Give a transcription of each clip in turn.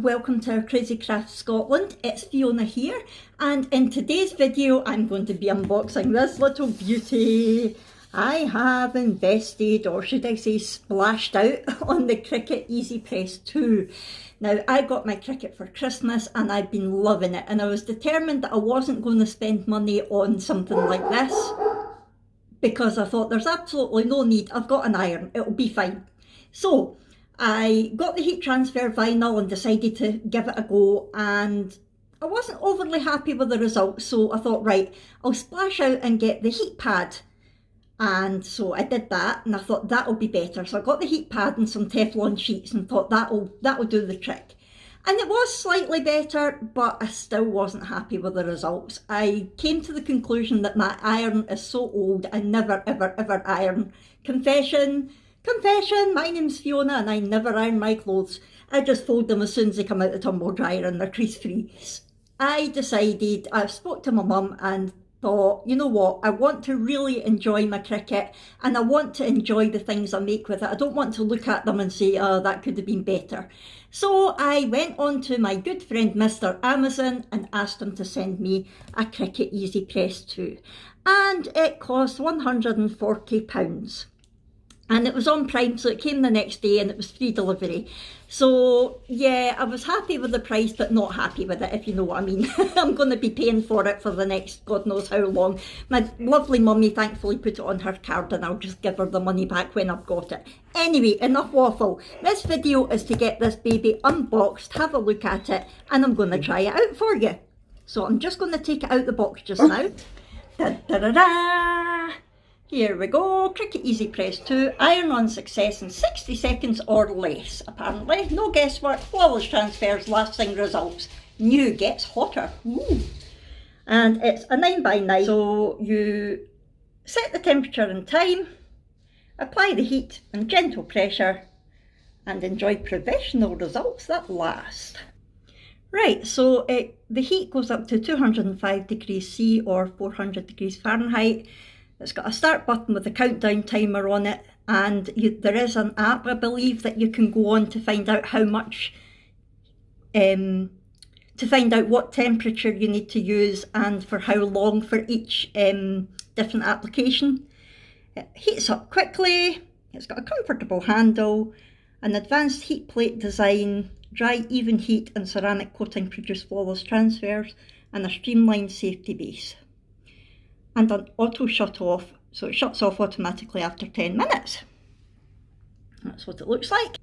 welcome to our Crazy Craft Scotland. It's Fiona here, and in today's video I'm going to be unboxing this little beauty. I have invested, or should I say splashed out, on the Cricut Easypress 2. Now, I got my Cricut for Christmas and I've been loving it, and I was determined that I wasn't going to spend money on something like this because I thought there's absolutely no need. I've got an iron, it'll be fine. So I got the heat transfer vinyl and decided to give it a go, and I wasn't overly happy with the results, so I thought, right, I'll splash out and get the heat pad. And so I did that, and I thought that'll be better. So I got the heat pad and some Teflon sheets and thought that'll do the trick. And it was slightly better, but I still wasn't happy with the results. I came to the conclusion that my iron is so old, I never ever iron. Confession, my name's Fiona and I never iron my clothes. I just fold them as soon as they come out the tumble dryer and they're crease free. I decided, I spoke to my mum and thought, you know what, I want to really enjoy my Cricut and I want to enjoy the things I make with it. I don't want to look at them and say, oh, that could have been better. So I went on to my good friend Mr. Amazon and asked him to send me a Cricut Easypress 2. And it cost £140. And it was on Prime, so it came the next day and it was free delivery. So yeah, I was happy with the price, but not happy with it, if you know what I mean. I'm going to be paying for it for the next God knows how long. My lovely mummy thankfully put it on her card, and I'll just give her the money back when I've got it. Anyway, enough waffle. This video is to get this baby unboxed, have a look at it, and I'm going to try it out for you. So I'm just going to take it out the box just now. Da-da-da-da! Here we go, Cricut Easypress 2, iron-on success in 60 seconds or less, apparently. No guesswork, flawless transfers, lasting results. New gets hotter. Ooh. And it's a 9x9, so you set the temperature and time, apply the heat and gentle pressure, and enjoy professional results that last. Right, so the heat goes up to 205 degrees C or 400 degrees Fahrenheit. It's got a start button with a countdown timer on it, and there is an app, I believe, that you can go on to find out how much, to find out what temperature you need to use and for how long for each different application. It heats up quickly, it's got a comfortable handle, an advanced heat plate design, dry even heat and ceramic coating produce flawless transfers, and a streamlined safety base. And an auto shut off, so it shuts off automatically after 10 minutes. That's what it looks like.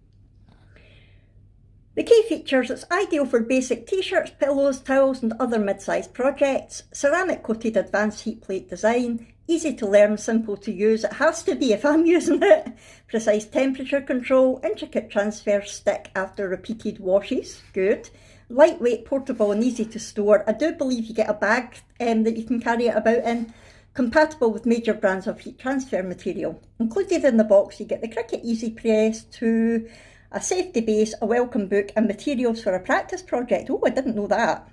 The key features: it's ideal for basic t-shirts, pillows, towels and other mid-sized projects. Ceramic coated advanced heat plate design, easy to learn, simple to use. It has to be if I'm using it. Precise temperature control, intricate transfers stick after repeated washes, good. Lightweight, portable and easy to store. I do believe you get a bag that you can carry it about in. Compatible with major brands of heat transfer material. Included in the box you get the Cricut Easypress 2, a safety base, a welcome book and materials for a practice project. Oh, I didn't know that.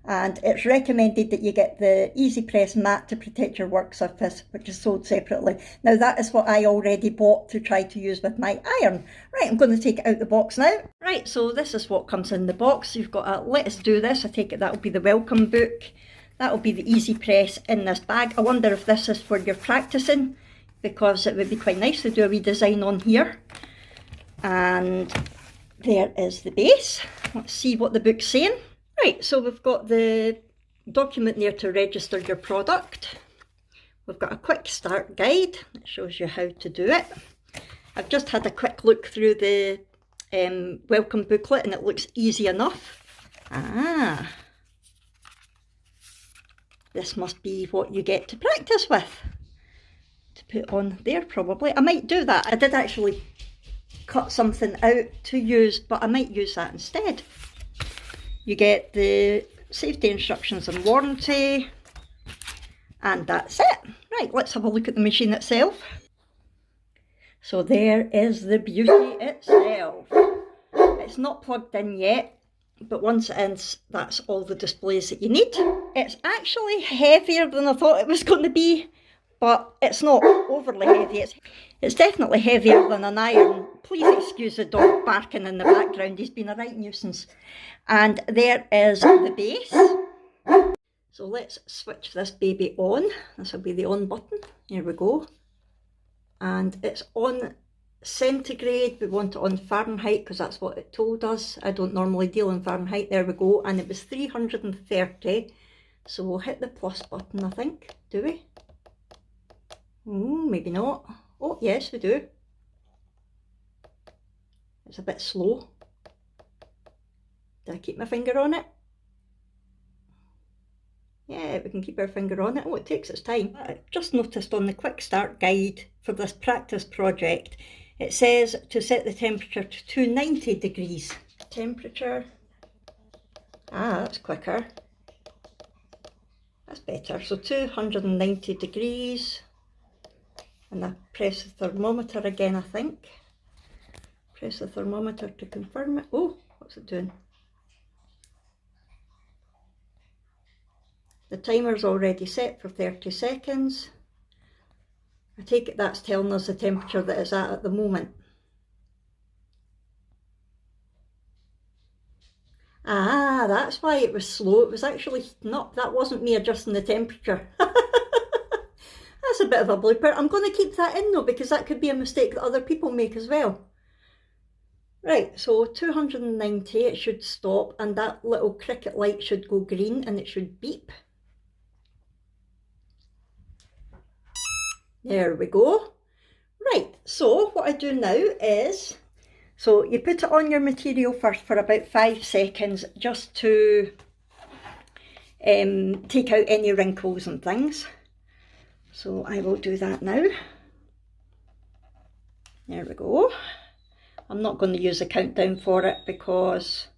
And it's recommended that you get the Easypress mat to protect your work surface, which is sold separately. Now that is what I already bought to try to use with my iron. Right, I'm going to take it out the box now. Right, so this is what comes in the box. You've got a let's do this. I take it that'll be the welcome book. That'll be the Easypress in this bag. I wonder if this is for your practicing, because it would be quite nice to do a redesign on here. And there is the base. Let's see what the book's saying. Right, so we've got the document there to register your product. We've got a quick start guide that shows you how to do it. I've just had a quick look through the welcome booklet and it looks easy enough. This must be what you get to practice with. To put on there probably. I might do that. I did actually cut something out to use, but I might use that instead. You get the safety instructions and warranty, and that's it. Right, let's have a look at the machine itself. So there is the beauty itself. It's not plugged in yet, but once it is, that's all the displays that you need. It's actually heavier than I thought it was going to be, but it's not overly heavy. It's definitely heavier than an iron. Please excuse the dog barking in the background, he's been a right nuisance. And there is the base. So let's switch this baby on. This will be the on button. Here we go. And it's on centigrade. We want it on Fahrenheit because that's what it told us. I don't normally deal in Fahrenheit. There we go. And it was 330. So we'll hit the plus button, I think. Do we? Maybe not. Oh, yes, we do. It's a bit slow. Did I keep my finger on it? Yeah, we can keep our finger on it. Oh, it takes its time. I just noticed on the quick start guide for this practice project, it says to set the temperature to 290 degrees. Temperature. Ah, that's quicker. That's better. So 290 degrees. And I press the thermometer again, I think. Press the thermometer to confirm it. Oh, what's it doing? The timer's already set for 30 seconds. I take it that's telling us the temperature that it's at the moment. Ah, that's why it was slow. It was actually not, that wasn't me adjusting the temperature. That's a bit of a blooper. I'm going to keep that in though, because that could be a mistake that other people make as well. Right, so 290, it should stop, and that little Cricut light should go green and it should beep. There we go. Right, so what I do now is, so you put it on your material first for about 5 seconds just to take out any wrinkles and things. So I will do that now. There we go. I'm not going to use a countdown for it because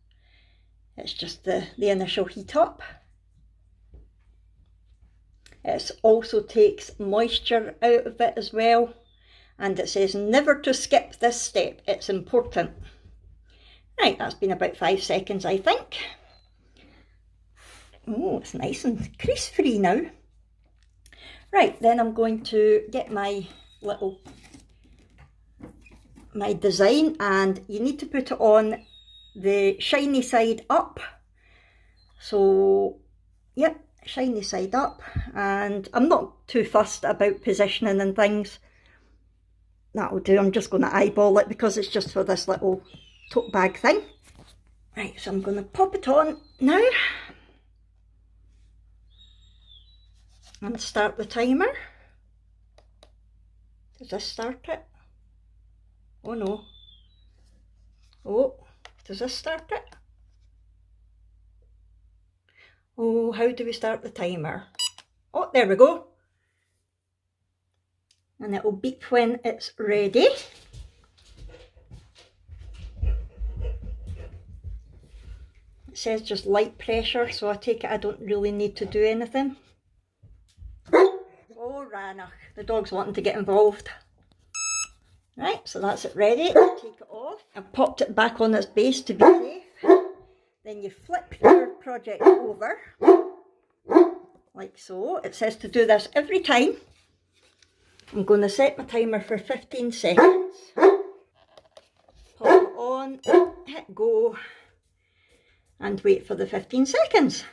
it's just the initial heat up. It also takes moisture out of it as well. And it says never to skip this step, it's important. Right, that's been about 5 seconds, I think. Oh, it's nice and crease free now. Right, then I'm going to get my design, and you need to put it on the shiny side up. So, yep, shiny side up. And I'm not too fussed about positioning and things. That'll do. I'm just going to eyeball it because it's just for this little tote bag thing. Right, so I'm going to pop it on now. And start the timer. Does this start it? Oh no. Oh, does this start it? Oh, how do we start the timer? Oh, there we go. And it will beep when it's ready. It says just light pressure, so I take it I don't really need to do anything. Oh, Ranach, the dog's wanting to get involved. Right, so that's it ready. Take it off. I've popped it back on its base to be safe. Then you flip your project over, like so. It says to do this every time. I'm going to set my timer for 15 seconds. Pop it on, hit go, and wait for the 15 seconds.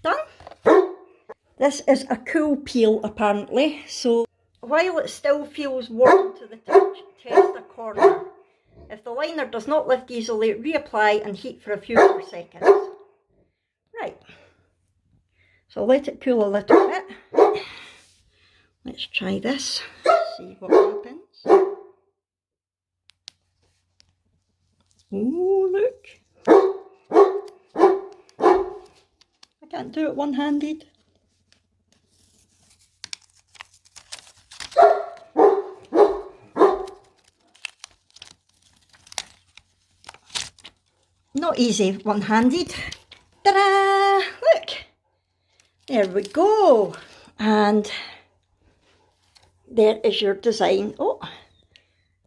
Done. This is a cool peel apparently, so while it still feels warm to the touch, test a corner. If the liner does not lift easily, reapply and heat for a few more seconds. Right, so let it cool a little bit. Let's try this, see what happens. Oh, look. I can't do it one-handed. Not easy one-handed. Ta-da! Look! There we go. And there is your design. Oh,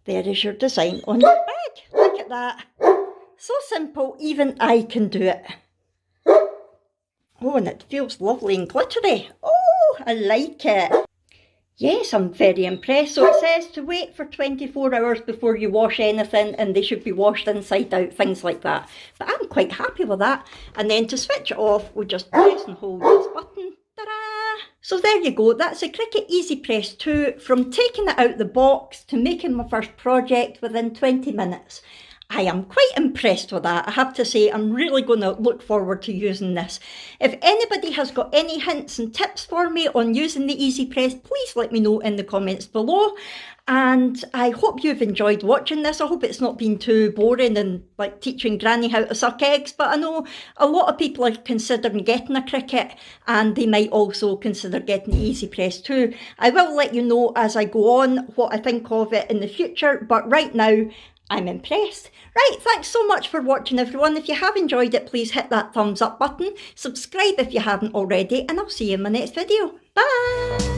there is your design on your bag. Look at that. So simple, even I can do it. Oh, and it feels lovely and glittery. Oh, I like it. Yes, I'm very impressed. So it says to wait for 24 hours before you wash anything, and they should be washed inside out, things like that. But I'm quite happy with that. And then to switch it off, we just press and hold this button. Ta-da! So there you go, that's a Cricut Easypress 2, from taking it out the box to making my first project within 20 minutes. I am quite impressed with that, I have to say. I'm really going to look forward to using this. If anybody has got any hints and tips for me on using the Easypress, please let me know in the comments below. And I hope you've enjoyed watching this. I hope it's not been too boring and like teaching Granny how to suck eggs, but I know a lot of people are considering getting a Cricut, and they might also consider getting the Easypress too. I will let you know as I go on what I think of it in the future, but right now, I'm impressed. Right, thanks so much for watching, everyone. If you have enjoyed it, please hit that thumbs up button. Subscribe if you haven't already, and I'll see you in my next video. Bye!